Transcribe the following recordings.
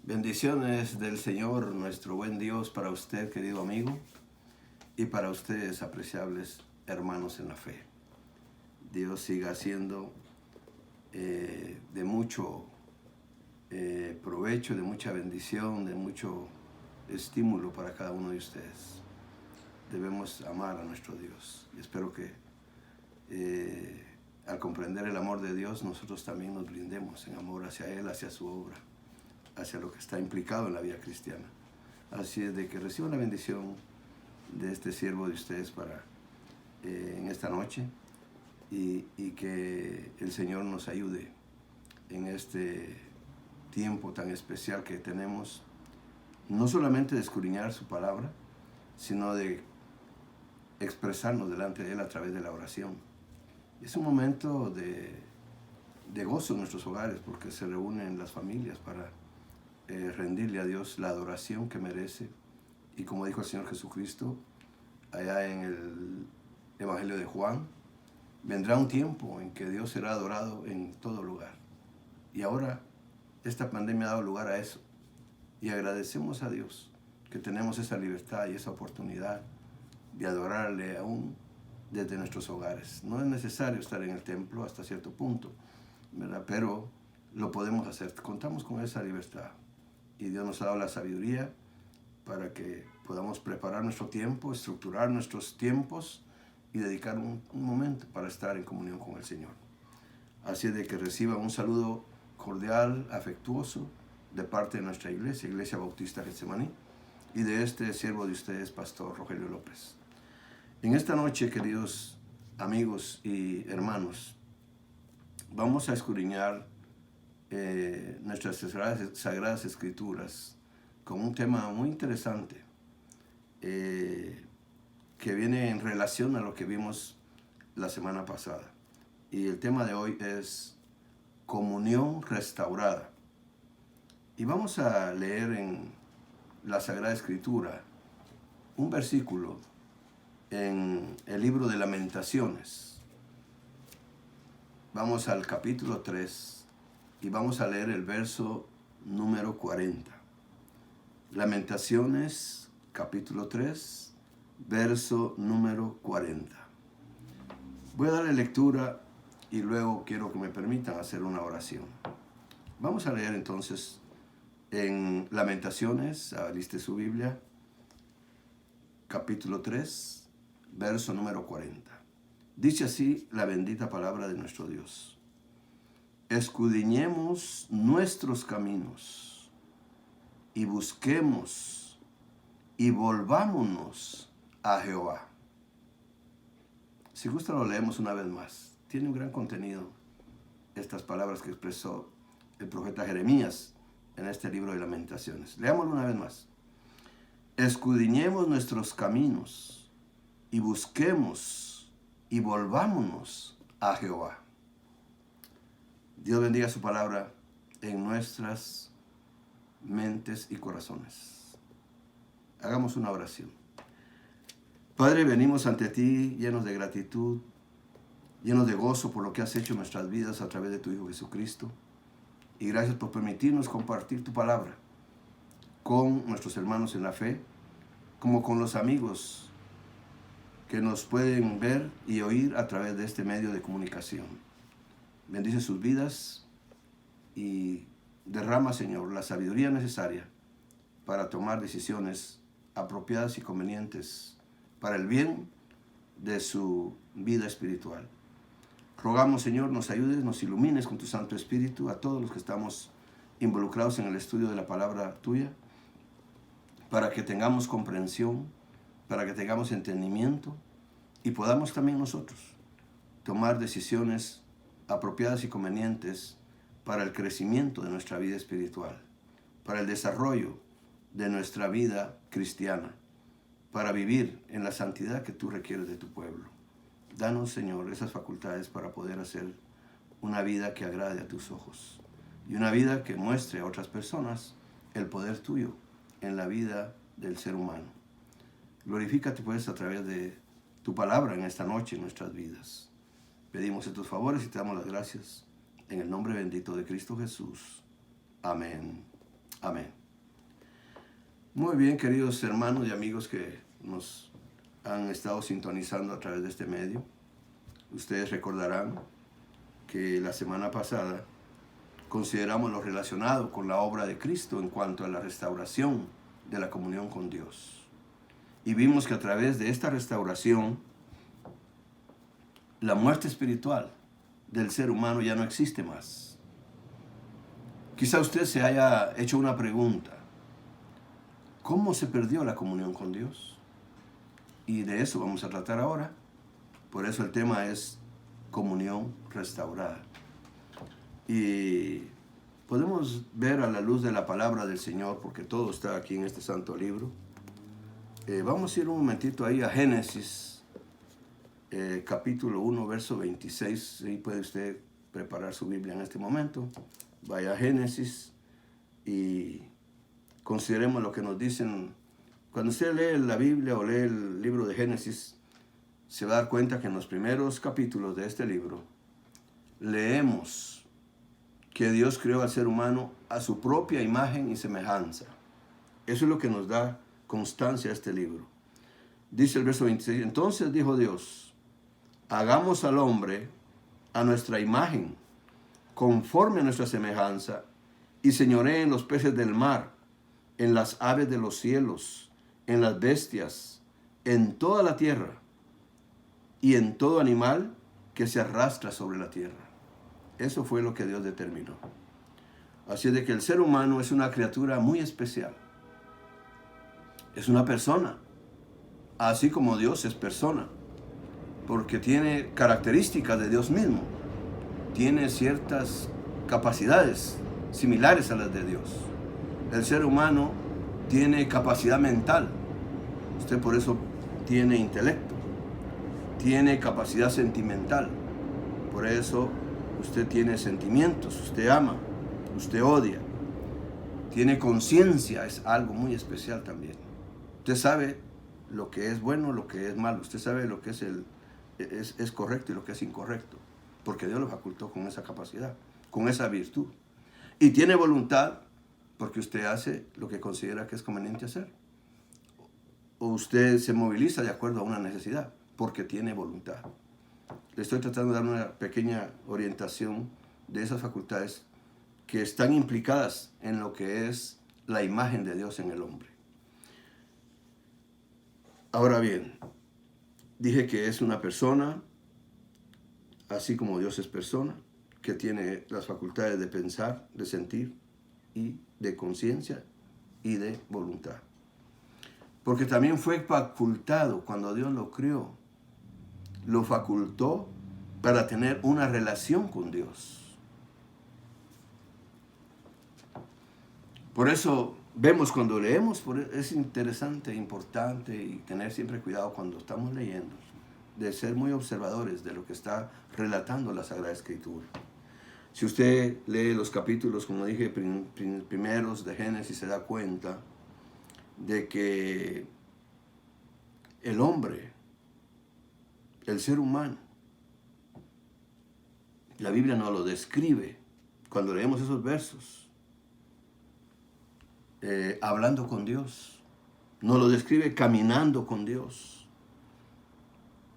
Bendiciones del Señor, nuestro buen Dios, para usted, querido amigo, y para ustedes, apreciables hermanos en la fe. Dios siga siendo de mucho provecho, de mucha bendición, de mucho estímulo para cada uno de ustedes. Debemos amar a nuestro Dios. Y espero que al comprender el amor de Dios, nosotros también nos blindemos en amor hacia Él, hacia su obra, hacia lo que está implicado en la vida cristiana. Así es de que reciban la bendición de este siervo de ustedes para en esta noche y que el Señor nos ayude en este tiempo tan especial que tenemos, no solamente de escudriñar su palabra, sino de expresarnos delante de Él a través de la oración. Es un momento de gozo en nuestros hogares, porque se reúnen las familias para rendirle a Dios la adoración que merece. Y como dijo el Señor Jesucristo allá en el Evangelio de Juan, vendrá un tiempo en que Dios será adorado en todo lugar. Y ahora esta pandemia ha dado lugar a eso. Y agradecemos a Dios que tenemos esa libertad y esa oportunidad de adorarle aún desde nuestros hogares. No es necesario estar en el templo hasta cierto punto, ¿verdad? Pero lo podemos hacer. Contamos con esa libertad. Y Dios nos ha dado la sabiduría para que podamos preparar nuestro tiempo, estructurar nuestros tiempos y dedicar un momento para estar en comunión con el Señor. Así es de que reciban un saludo cordial, afectuoso, de parte de nuestra iglesia, Iglesia Bautista Getsemaní, y de este siervo de ustedes, Pastor Rogelio López. En esta noche, queridos amigos y hermanos, vamos a escudriñar nuestras sagradas escrituras con un tema muy interesante que viene en relación a lo que vimos la semana pasada. Y el tema de hoy es comunión restaurada. Y vamos a leer en la Sagrada Escritura un versículo en el libro de Lamentaciones. Vamos al capítulo 3 y vamos a leer el verso número 40. Lamentaciones, capítulo 3, verso número 40. Voy a darle lectura y luego quiero que me permitan hacer una oración. Vamos a leer entonces en Lamentaciones, aliste su Biblia, capítulo 3, verso número 40. Dice así la bendita palabra de nuestro Dios. Escudriñemos nuestros caminos y busquemos y volvámonos a Jehová. Si gusta lo leemos una vez más. Tiene un gran contenido estas palabras que expresó el profeta Jeremías en este libro de Lamentaciones. Leámoslo una vez más. Escudriñemos nuestros caminos y busquemos y volvámonos a Jehová. Dios bendiga su palabra en nuestras mentes y corazones. Hagamos una oración. Padre, venimos ante ti llenos de gratitud, llenos de gozo por lo que has hecho en nuestras vidas a través de tu Hijo Jesucristo. Y gracias por permitirnos compartir tu palabra con nuestros hermanos en la fe, como con los amigos que nos pueden ver y oír a través de este medio de comunicación. Bendice sus vidas y derrama, Señor, la sabiduría necesaria para tomar decisiones apropiadas y convenientes para el bien de su vida espiritual. Rogamos, Señor, nos ayudes, nos ilumines con tu Santo Espíritu a todos los que estamos involucrados en el estudio de la palabra tuya, para que tengamos comprensión, para que tengamos entendimiento y podamos también nosotros tomar decisiones apropiadas y convenientes para el crecimiento de nuestra vida espiritual, para el desarrollo de nuestra vida cristiana, para vivir en la santidad que tú requieres de tu pueblo. Danos, Señor, esas facultades para poder hacer una vida que agrade a tus ojos y una vida que muestre a otras personas el poder tuyo en la vida del ser humano. Glorifícate pues a través de tu palabra en esta noche en nuestras vidas. Pedimos estos favores y te damos las gracias en el nombre bendito de Cristo Jesús. Amén Amén. Muy bien, queridos hermanos y amigos que nos han estado sintonizando a través de este medio. Ustedes recordarán que la semana pasada consideramos lo relacionado con la obra de Cristo en cuanto a la restauración de la comunión con Dios. Y vimos que a través de esta restauración, la muerte espiritual del ser humano ya no existe más. Quizá usted se haya hecho una pregunta: ¿cómo se perdió la comunión con Dios? Y de eso vamos a tratar ahora. Por eso el tema es comunión restaurada. Y podemos ver a la luz de la palabra del Señor, porque todo está aquí en este santo libro. Vamos a ir un momentito ahí a Génesis, capítulo 1, verso 26. Ahí puede usted preparar su Biblia en este momento. Vaya a Génesis y consideremos lo que nos dicen. Cuando usted lee la Biblia o lee el libro de Génesis, se va a dar cuenta que en los primeros capítulos de este libro leemos que Dios creó al ser humano a su propia imagen y semejanza. Eso es lo que nos da constancia a este libro. Dice el verso 26, entonces dijo Dios, hagamos al hombre a nuestra imagen, conforme a nuestra semejanza, y señoree en los peces del mar, en las aves de los cielos, en las bestias, en toda la tierra, y en todo animal que se arrastra sobre la tierra. Eso fue lo que Dios determinó. Así es de que el ser humano es una criatura muy especial. Es una persona, así como Dios es persona, porque tiene características de Dios mismo. Tiene ciertas capacidades similares a las de Dios. El ser humano tiene capacidad mental. Usted por eso tiene intelecto. Tiene capacidad sentimental. Por eso usted tiene sentimientos. Usted ama, usted odia. Tiene conciencia, es algo muy especial también. Usted sabe lo que es bueno, lo que es malo. Usted sabe lo que es correcto y lo que es incorrecto. Porque Dios lo facultó con esa capacidad, con esa virtud. Y tiene voluntad porque usted hace lo que considera que es conveniente hacer. O usted se moviliza de acuerdo a una necesidad porque tiene voluntad. Le estoy tratando de dar una pequeña orientación de esas facultades que están implicadas en lo que es la imagen de Dios en el hombre. Ahora bien, dije que es una persona, así como Dios es persona, que tiene las facultades de pensar, de sentir y de conciencia y de voluntad. Porque también fue facultado cuando Dios lo crió. Lo facultó para tener una relación con Dios. Por eso vemos cuando leemos, es interesante, importante y tener siempre cuidado cuando estamos leyendo, de ser muy observadores de lo que está relatando la Sagrada Escritura. Si usted lee los capítulos, como dije, primeros de Génesis, se da cuenta de que el hombre, el ser humano, la Biblia nos lo describe cuando leemos esos versos, hablando con Dios, nos lo describe caminando con Dios.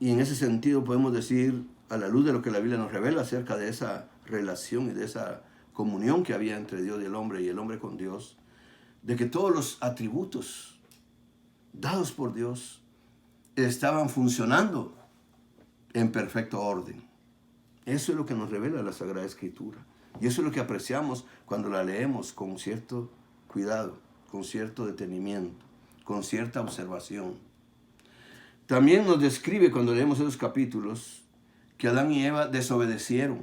Y en ese sentido podemos decir, a la luz de lo que la Biblia nos revela acerca de esa relación y de esa comunión que había entre Dios y el hombre con Dios, de que todos los atributos dados por Dios estaban funcionando en perfecto orden. Eso es lo que nos revela la Sagrada Escritura. Y eso es lo que apreciamos cuando la leemos con cierto cuidado, con cierto detenimiento, con cierta observación. También nos describe cuando leemos esos capítulos que Adán y Eva desobedecieron.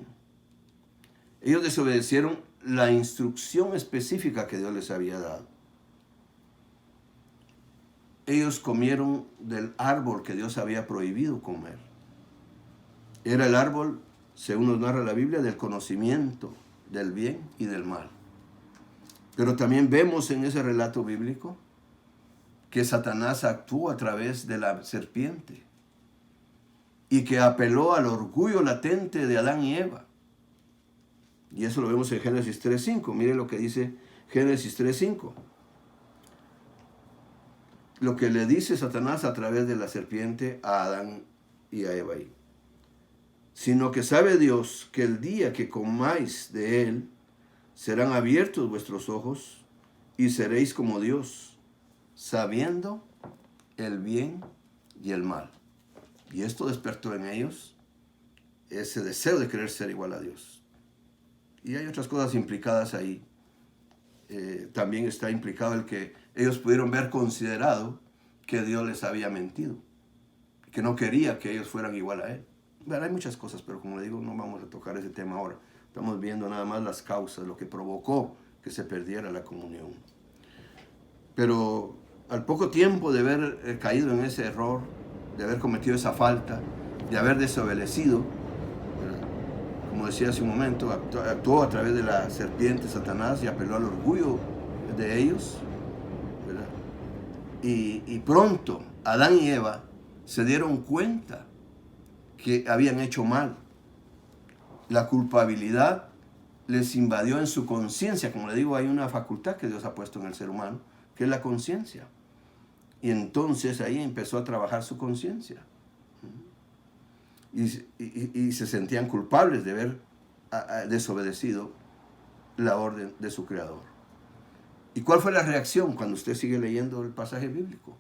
Ellos desobedecieron la instrucción específica que Dios les había dado. Ellos comieron del árbol que Dios había prohibido comer. Era el árbol, según nos narra la Biblia, del conocimiento del bien y del mal. Pero también vemos en ese relato bíblico que Satanás actuó a través de la serpiente y que apeló al orgullo latente de Adán y Eva. Y eso lo vemos en Génesis 3:5. Mire lo que dice Génesis 3:5. Lo que le dice Satanás a través de la serpiente a Adán y a Eva ahí. Sino que sabe Dios que el día que comáis de él, serán abiertos vuestros ojos y seréis como Dios, sabiendo el bien y el mal. Y esto despertó en ellos ese deseo de querer ser igual a Dios. Y hay otras cosas implicadas ahí. También está implicado el que ellos pudieron ver considerado que Dios les había mentido, que no quería que ellos fueran igual a Él. Bueno, hay muchas cosas, pero como le digo, no vamos a tocar ese tema ahora. Estamos viendo nada más las causas, lo que provocó que se perdiera la comunión. Pero al poco tiempo de haber caído en ese error, de haber cometido esa falta, de haber desobedecido, como decía hace un momento, actuó a través de la serpiente Satanás y apeló al orgullo de ellos, ¿verdad? Y pronto Adán y Eva se dieron cuenta que habían hecho mal. La culpabilidad les invadió en su conciencia. Como le digo, hay una facultad que Dios ha puesto en el ser humano, que es la conciencia. Y entonces ahí empezó a trabajar su conciencia. Y se sentían culpables de haber desobedecido la orden de su Creador. ¿Y cuál fue la reacción cuando usted sigue leyendo el pasaje bíblico?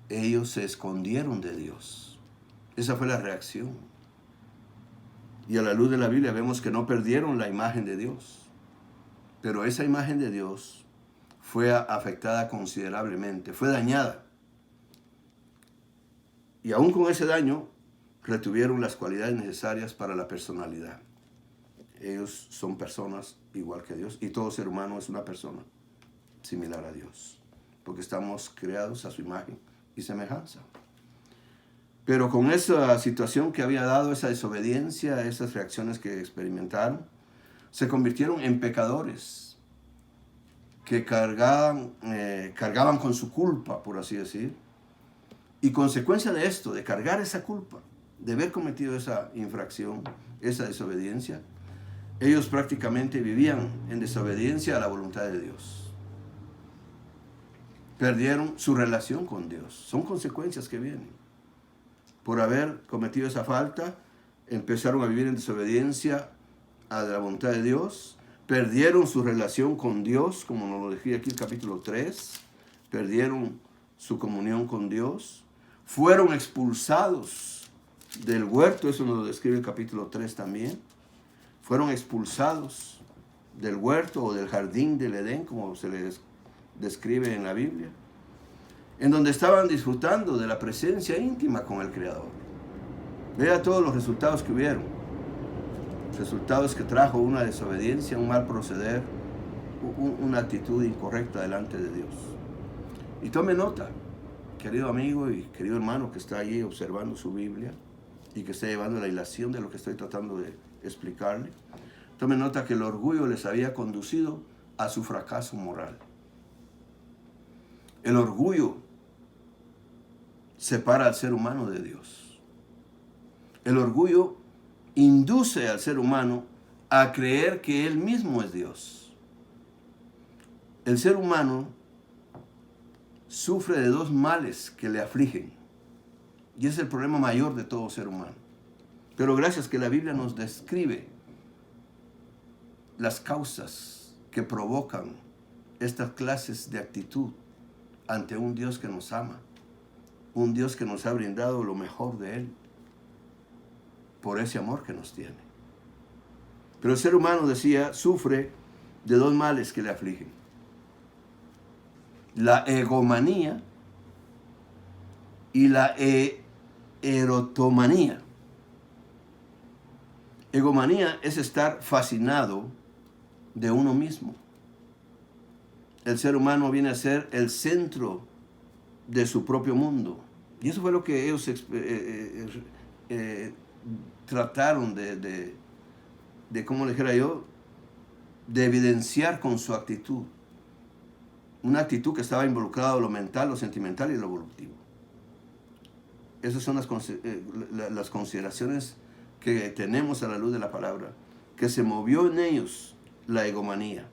Ellos se escondieron de Dios. Esa fue la reacción. Y a la luz de la Biblia vemos que no perdieron la imagen de Dios. Pero esa imagen de Dios fue afectada considerablemente, fue dañada. Y aún con ese daño, retuvieron las cualidades necesarias para la personalidad. Ellos son personas igual que Dios, y todo ser humano es una persona similar a Dios, porque estamos creados a su imagen y semejanza. Pero con esa situación que había dado, esa desobediencia, esas reacciones que experimentaron, se convirtieron en pecadores que cargaban con su culpa, por así decir. Y consecuencia de esto, de cargar esa culpa, de haber cometido esa infracción, esa desobediencia, ellos prácticamente vivían en desobediencia a la voluntad de Dios. Perdieron su relación con Dios. Son consecuencias que vienen. Por haber cometido esa falta, empezaron a vivir en desobediencia a la voluntad de Dios. Perdieron su relación con Dios, como nos lo describe aquí el capítulo 3. Perdieron su comunión con Dios. Fueron expulsados del huerto, eso nos lo describe el capítulo 3 también. Fueron expulsados del huerto o del jardín del Edén, como se les describe en la Biblia, en donde estaban disfrutando de la presencia íntima con el Creador. Vea todos los resultados que hubieron. Resultados que trajo una desobediencia, un mal proceder, una actitud incorrecta delante de Dios. Y tome nota, querido amigo y querido hermano que está allí observando su Biblia y que está llevando la hilación de lo que estoy tratando de explicarle. Tome nota que el orgullo les había conducido a su fracaso moral. El orgullo separa al ser humano de Dios. El orgullo induce al ser humano a creer que él mismo es Dios. El ser humano sufre de dos males que le afligen. Y es el problema mayor de todo ser humano. Pero gracias que la Biblia nos describe las causas que provocan estas clases de actitud ante un Dios que nos ama, un Dios que nos ha brindado lo mejor de Él, por ese amor que nos tiene. Pero el ser humano, decía, sufre de dos males que le afligen: la egomanía y la erotomanía. Egomanía es estar fascinado de uno mismo. El ser humano viene a ser el centro de su propio mundo. Y eso fue lo que ellos trataron de cómo le dijera yo, de evidenciar con su actitud. Una actitud que estaba involucrada en lo mental, lo sentimental y lo voluptivo. Esas son las consideraciones que tenemos a la luz de la palabra, que se movió en ellos la egomanía.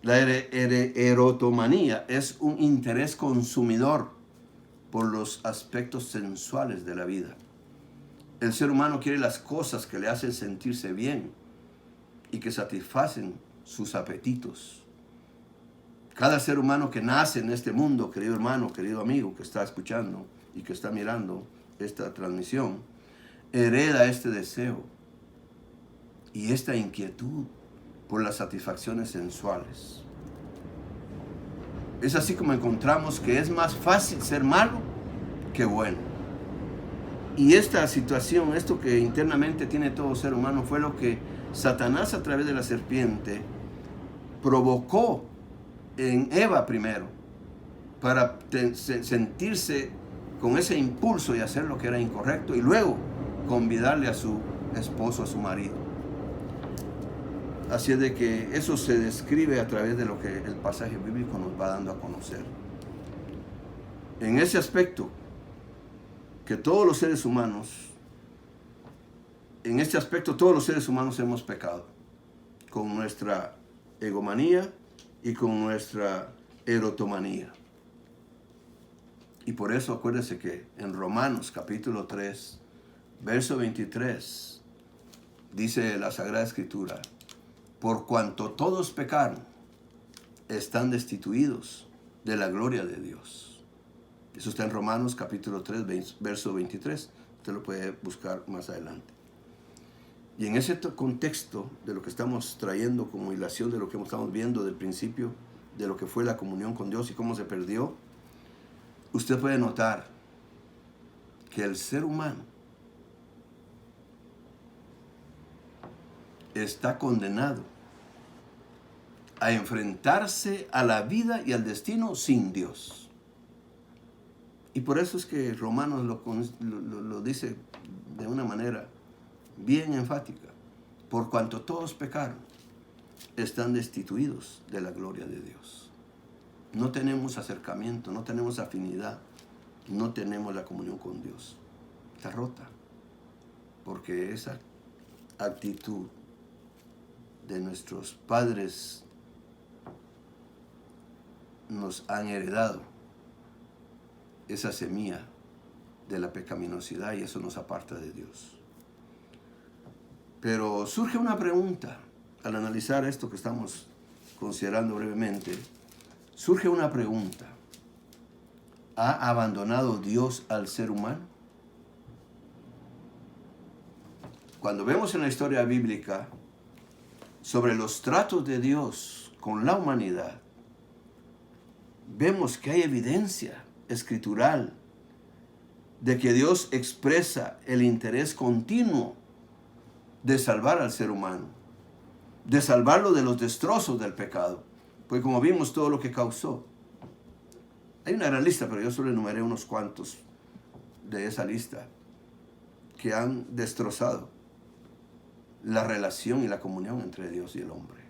La erotomanía es un interés consumidor por los aspectos sensuales de la vida. El ser humano quiere las cosas que le hacen sentirse bien y que satisfacen sus apetitos. Cada ser humano que nace en este mundo, querido hermano, querido amigo que está escuchando y que está mirando esta transmisión, hereda este deseo y esta inquietud por las satisfacciones sensuales. Es así como encontramos que es más fácil ser malo que bueno. Y esta situación, esto que internamente tiene todo ser humano, fue lo que Satanás a través de la serpiente provocó en Eva primero, para sentirse con ese impulso de hacer lo que era incorrecto y luego convidarle a su esposo, a su marido. Así es de que eso se describe a través de lo que el pasaje bíblico nos va dando a conocer. En ese aspecto, que todos los seres humanos, en este aspecto todos los seres humanos hemos pecado, con nuestra egomanía y con nuestra erotomanía. Y por eso acuérdense que en Romanos capítulo 3, verso 23, dice la Sagrada Escritura: por cuanto todos pecaron, están destituidos de la gloria de Dios. Eso está en Romanos capítulo 3, verso 23. Usted lo puede buscar más adelante. Y en ese contexto de lo que estamos trayendo como hilación de lo que estamos viendo del principio, de lo que fue la comunión con Dios y cómo se perdió, usted puede notar que el ser humano está condenado a enfrentarse a la vida y al destino sin Dios. Y por eso es que Romanos lo dice de una manera bien enfática: por cuanto todos pecaron, están destituidos de la gloria de Dios. No tenemos acercamiento, no tenemos afinidad, no tenemos la comunión con Dios. Está rota, porque esa actitud de nuestros padres nos han heredado esa semilla de la pecaminosidad, y eso nos aparta de Dios. Pero surge una pregunta al analizar esto que estamos considerando brevemente. Surge una pregunta: ¿ha abandonado Dios al ser humano? Cuando vemos en la historia bíblica sobre los tratos de Dios con la humanidad, vemos que hay evidencia escritural de que Dios expresa el interés continuo de salvar al ser humano, de salvarlo de los destrozos del pecado, pues como vimos todo lo que causó. Hay una gran lista, pero yo solo enumeré unos cuantos de esa lista que han destrozado la relación y la comunión entre Dios y el hombre.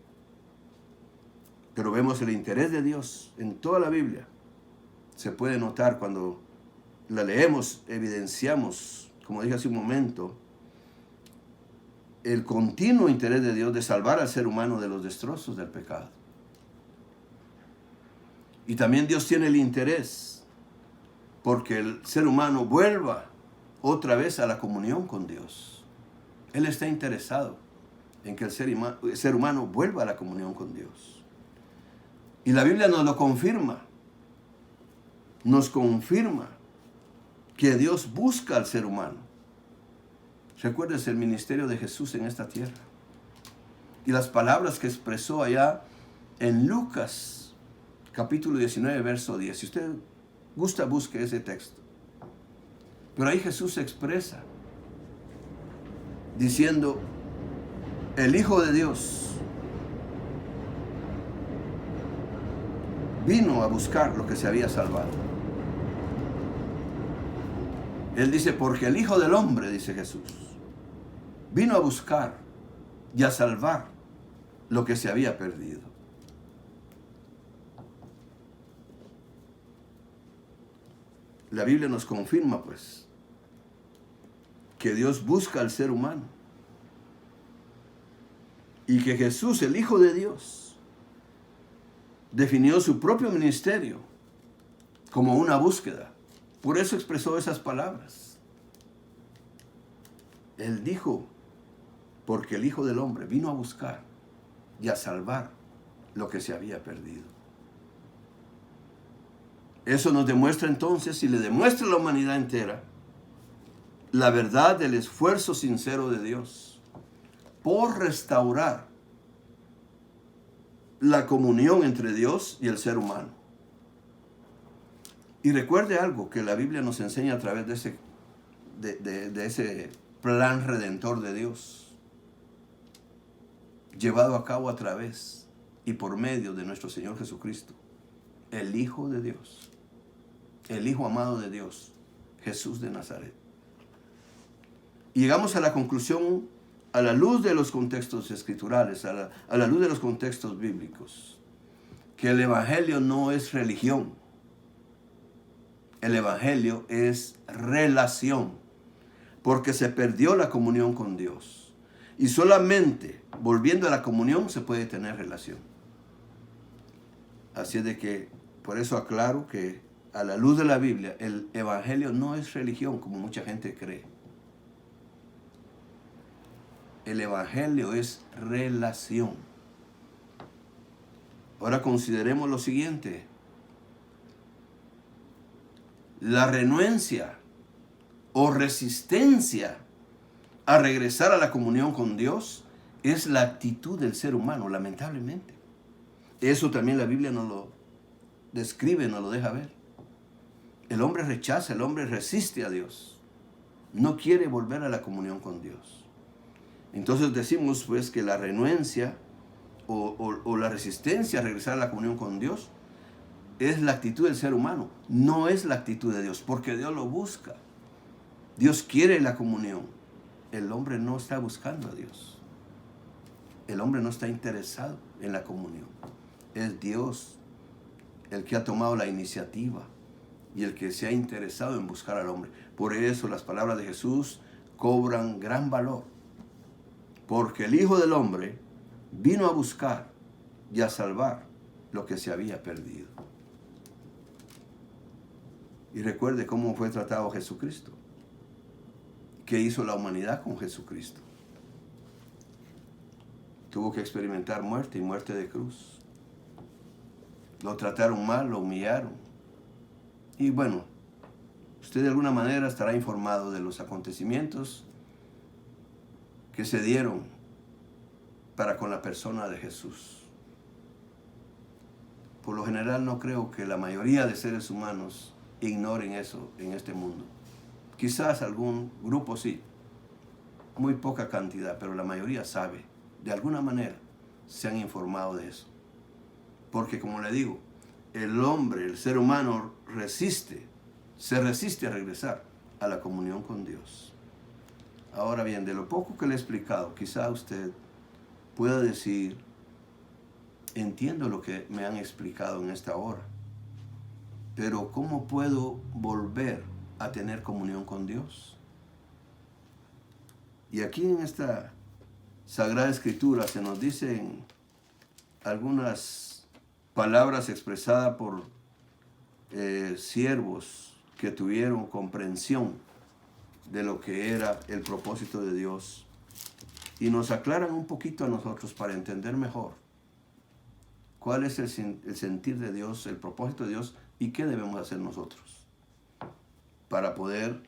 Pero vemos el interés de Dios en toda la Biblia. Se puede notar cuando la leemos, evidenciamos, como dije hace un momento, el continuo interés de Dios de salvar al ser humano de los destrozos del pecado. Y también Dios tiene el interés porque el ser humano vuelva otra vez a la comunión con Dios. Él está interesado en que el ser humano vuelva a la comunión con Dios. Y la Biblia nos lo confirma. Nos confirma que Dios busca al ser humano. Recuérdese el ministerio de Jesús en esta tierra y las palabras que expresó allá en Lucas capítulo 19, verso 10. Si usted gusta, busque ese texto. Pero ahí Jesús se expresa diciendo: el Hijo de Dios vino a buscar lo que se había salvado. Él dice: porque el Hijo del Hombre, dice Jesús, vino a buscar y a salvar lo que se había perdido. La Biblia nos confirma, pues, que Dios busca al ser humano y que Jesús, el Hijo de Dios, definió su propio ministerio como una búsqueda. Por eso expresó esas palabras. Él dijo, porque el Hijo del Hombre vino a buscar y a salvar lo que se había perdido. Eso nos demuestra entonces, y le demuestra a la humanidad entera, la verdad del esfuerzo sincero de Dios por restaurar la comunión entre Dios y el ser humano. Y recuerde algo que la Biblia nos enseña a través de ese plan redentor de Dios, llevado a cabo a través y por medio de nuestro Señor Jesucristo, el Hijo de Dios, el Hijo amado de Dios, Jesús de Nazaret. Y llegamos a la conclusión, a la luz de los contextos escriturales, a la luz de los contextos bíblicos, que el Evangelio no es religión. El Evangelio es relación, porque se perdió la comunión con Dios. Y solamente volviendo a la comunión se puede tener relación. Así es de que, por eso aclaro que a la luz de la Biblia, el Evangelio no es religión, como mucha gente cree. El Evangelio es relación. Ahora consideremos lo siguiente. La renuencia o resistencia a regresar a la comunión con Dios es la actitud del ser humano, lamentablemente. Eso también la Biblia nos lo describe, nos lo deja ver. El hombre rechaza, el hombre resiste a Dios. No quiere volver a la comunión con Dios. Entonces decimos pues que la renuencia o la resistencia a regresar a la comunión con Dios es la actitud del ser humano, no es la actitud de Dios, porque Dios lo busca. Dios quiere la comunión. El hombre no está buscando a Dios. El hombre no está interesado en la comunión. Es Dios el que ha tomado la iniciativa y el que se ha interesado en buscar al hombre. Por eso las palabras de Jesús cobran gran valor. Porque el Hijo del Hombre vino a buscar y a salvar lo que se había perdido. Y recuerde cómo fue tratado Jesucristo. ¿Qué hizo la humanidad con Jesucristo? Tuvo que experimentar muerte y muerte de cruz. Lo trataron mal, lo humillaron. Y bueno, usted de alguna manera estará informado de los acontecimientos que se dieron para con la persona de Jesús. Por lo general no creo que la mayoría de seres humanos ignoren eso en este mundo. Quizás algún grupo sí, muy poca cantidad, pero la mayoría sabe, de alguna manera se han informado de eso. Porque como le digo, el hombre, el ser humano se resiste a regresar a la comunión con Dios. Ahora bien, de lo poco que le he explicado, quizá usted pueda decir, entiendo lo que me han explicado en esta hora, pero ¿cómo puedo volver a tener comunión con Dios? Y aquí en esta Sagrada Escritura se nos dicen algunas palabras expresadas por siervos que tuvieron comprensión de lo que era el propósito de Dios y nos aclaran un poquito a nosotros para entender mejor cuál es el sentir de Dios, el propósito de Dios y qué debemos hacer nosotros para poder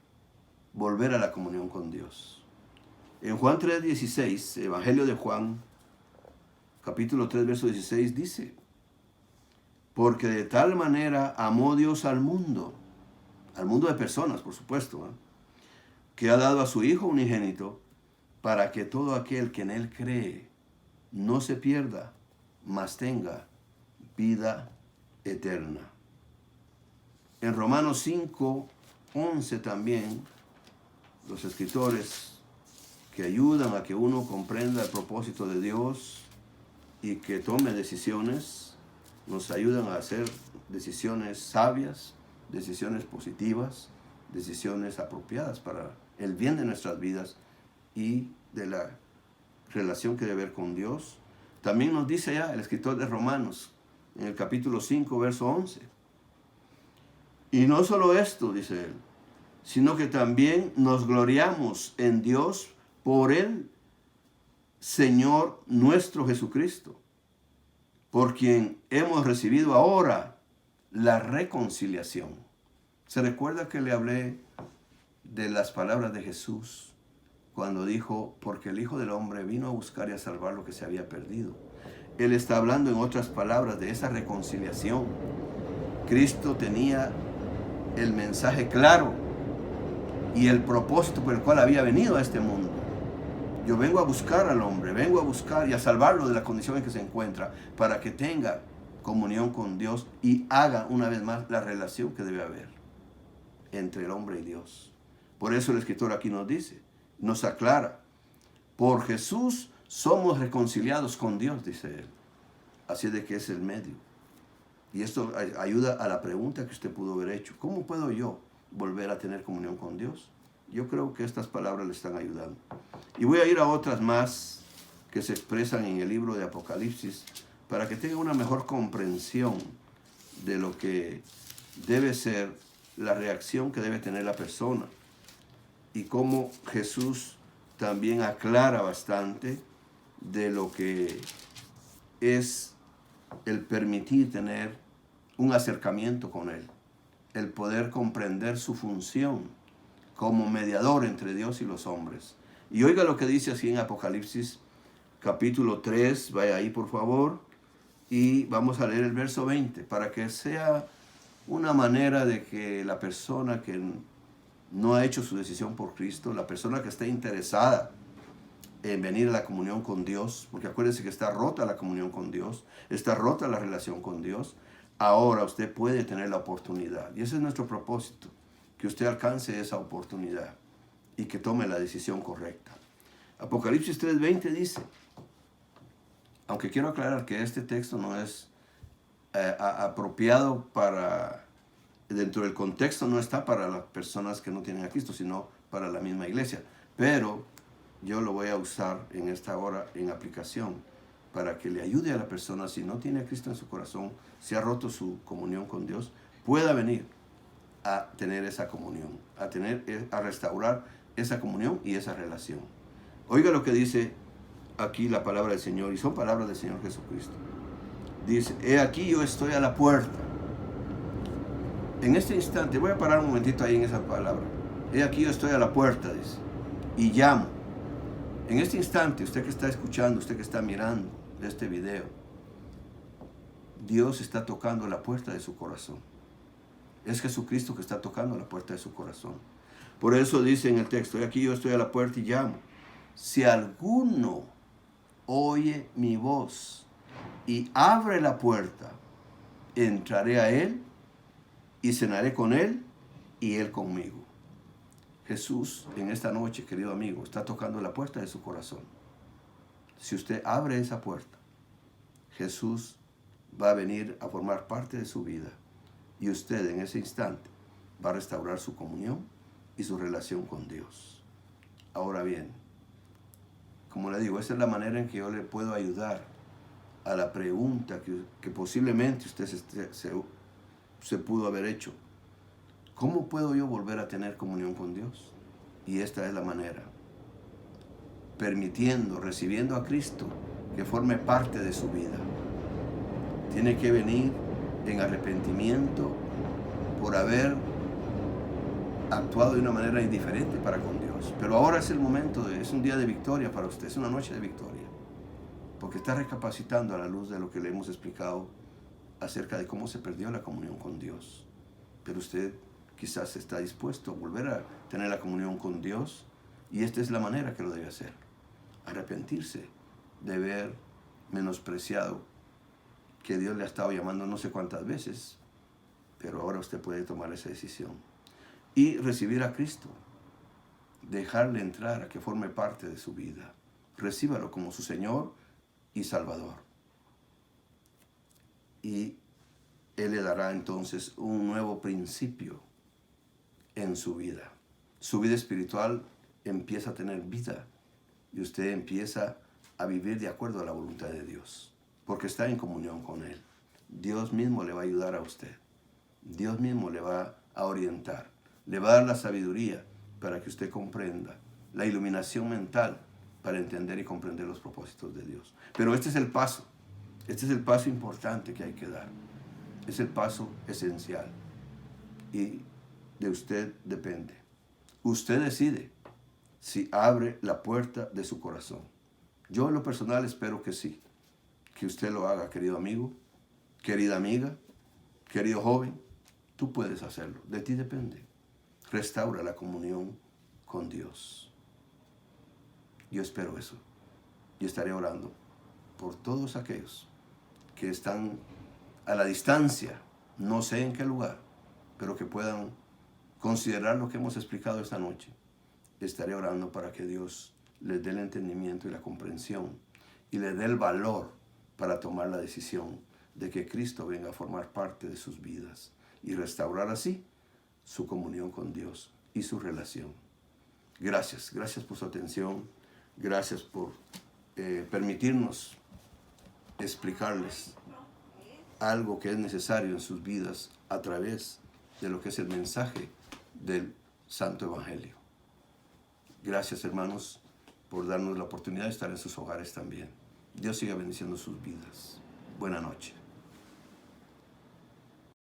volver a la comunión con Dios. En Juan 3:16, Evangelio de Juan, capítulo 3, verso 16, dice: porque de tal manera amó Dios al mundo de personas, por supuesto, que ha dado a su Hijo unigénito, para que todo aquel que en Él cree no se pierda, mas tenga vida eterna. En Romanos 5:11 también, los escritores que ayudan a que uno comprenda el propósito de Dios y que tome decisiones, nos ayudan a hacer decisiones sabias, decisiones positivas, decisiones apropiadas para el bien de nuestras vidas y de la relación que debe haber con Dios. También nos dice ya el escritor de Romanos, en el capítulo 5, verso 11. Y no solo esto, dice él, sino que también nos gloriamos en Dios por el Señor nuestro Jesucristo, por quien hemos recibido ahora la reconciliación. ¿Se recuerda que le hablé de las palabras de Jesús cuando dijo, porque el Hijo del Hombre vino a buscar y a salvar lo que se había perdido? Él está hablando en otras palabras de esa reconciliación. Cristo tenía el mensaje claro y el propósito por el cual había venido a este mundo. Yo vengo a buscar al hombre, vengo a buscar y a salvarlo de la condición en que se encuentra, para que tenga comunión con Dios y haga una vez más la relación que debe haber entre el hombre y Dios. Por eso el escritor aquí nos dice, nos aclara, por Jesús somos reconciliados con Dios, dice él. Así de que es el medio. Y esto ayuda a la pregunta que usted pudo haber hecho. ¿Cómo puedo yo volver a tener comunión con Dios? Yo creo que estas palabras le están ayudando. Y voy a ir a otras más que se expresan en el libro de Apocalipsis para que tenga una mejor comprensión de lo que debe ser la reacción que debe tener la persona. Y cómo Jesús también aclara bastante de lo que es el permitir tener un acercamiento con Él, el poder comprender su función como mediador entre Dios y los hombres. Y oiga lo que dice así en Apocalipsis capítulo 3, vaya ahí por favor, y vamos a leer el verso 20, para que sea una manera de que la persona que no ha hecho su decisión por Cristo, la persona que esté interesada en venir a la comunión con Dios, porque acuérdense que está rota la comunión con Dios, está rota la relación con Dios, ahora usted puede tener la oportunidad. Y ese es nuestro propósito, que usted alcance esa oportunidad y que tome la decisión correcta. Apocalipsis 3:20 dice, aunque quiero aclarar que este texto no es apropiado para, dentro del contexto no está para las personas que no tienen a Cristo, sino para la misma iglesia, pero yo lo voy a usar en esta hora en aplicación para que le ayude a la persona, si no tiene a Cristo en su corazón, si ha roto su comunión con Dios, pueda venir a tener esa comunión, a restaurar esa comunión y esa relación. Oiga lo que dice aquí la palabra del Señor, y son palabras del Señor Jesucristo. Dice, he aquí yo estoy a la puerta. En este instante, voy a parar un momentito ahí en esa palabra. He aquí yo estoy a la puerta, dice, y llamo. En este instante, usted que está escuchando, usted que está mirando este video, Dios está tocando la puerta de su corazón. Es Jesucristo que está tocando la puerta de su corazón. Por eso dice en el texto, aquí yo estoy a la puerta y llamo. Si alguno oye mi voz y abre la puerta, entraré a él y cenaré con él y él conmigo. Jesús en esta noche, querido amigo, está tocando la puerta de su corazón. Si usted abre esa puerta, Jesús va a venir a formar parte de su vida y usted en ese instante va a restaurar su comunión y su relación con Dios. Ahora bien, como le digo, esa es la manera en que yo le puedo ayudar a la pregunta que posiblemente usted se pudo haber hecho. ¿Cómo puedo yo volver a tener comunión con Dios? Y esta es la manera. Permitiendo, recibiendo a Cristo que forme parte de su vida. Tiene que venir en arrepentimiento por haber actuado de una manera indiferente para con Dios. Pero ahora es el momento, es un día de victoria para usted, es una noche de victoria. Porque está recapacitando a la luz de lo que le hemos explicado acerca de cómo se perdió la comunión con Dios. Pero usted quizás está dispuesto a volver a tener la comunión con Dios, y esta es la manera que lo debe hacer. Arrepentirse de haber menospreciado que Dios le ha estado llamando no sé cuántas veces, pero ahora usted puede tomar esa decisión y recibir a Cristo, dejarle entrar a que forme parte de su vida. Recíbalo como su Señor y Salvador, y Él le dará entonces un nuevo principio en su vida. Su vida espiritual empieza a tener vida y usted empieza a vivir de acuerdo a la voluntad de Dios, porque está en comunión con Él. Dios mismo le va a ayudar a usted. Dios mismo le va a orientar. Le va a dar la sabiduría para que usted comprenda, la iluminación mental para entender y comprender los propósitos de Dios. Pero este es el paso. Este es el paso importante que hay que dar. Es el paso esencial. Y de usted depende. Usted decide si abre la puerta de su corazón. Yo en lo personal espero que sí. Que usted lo haga, querido amigo, querida amiga, querido joven. Tú puedes hacerlo. De ti depende. Restaura la comunión con Dios. Yo espero eso. Y estaré orando por todos aquellos que están a la distancia, no sé en qué lugar, pero que puedan considerar lo que hemos explicado esta noche. Estaré orando para que Dios les dé el entendimiento y la comprensión y les dé el valor para tomar la decisión de que Cristo venga a formar parte de sus vidas y restaurar así su comunión con Dios y su relación. Gracias por su atención, gracias por permitirnos explicarles algo que es necesario en sus vidas a través de lo que es el mensaje del Santo Evangelio. Gracias, hermanos, por darnos la oportunidad de estar en sus hogares también. Dios siga bendiciendo sus vidas. Buenas noches.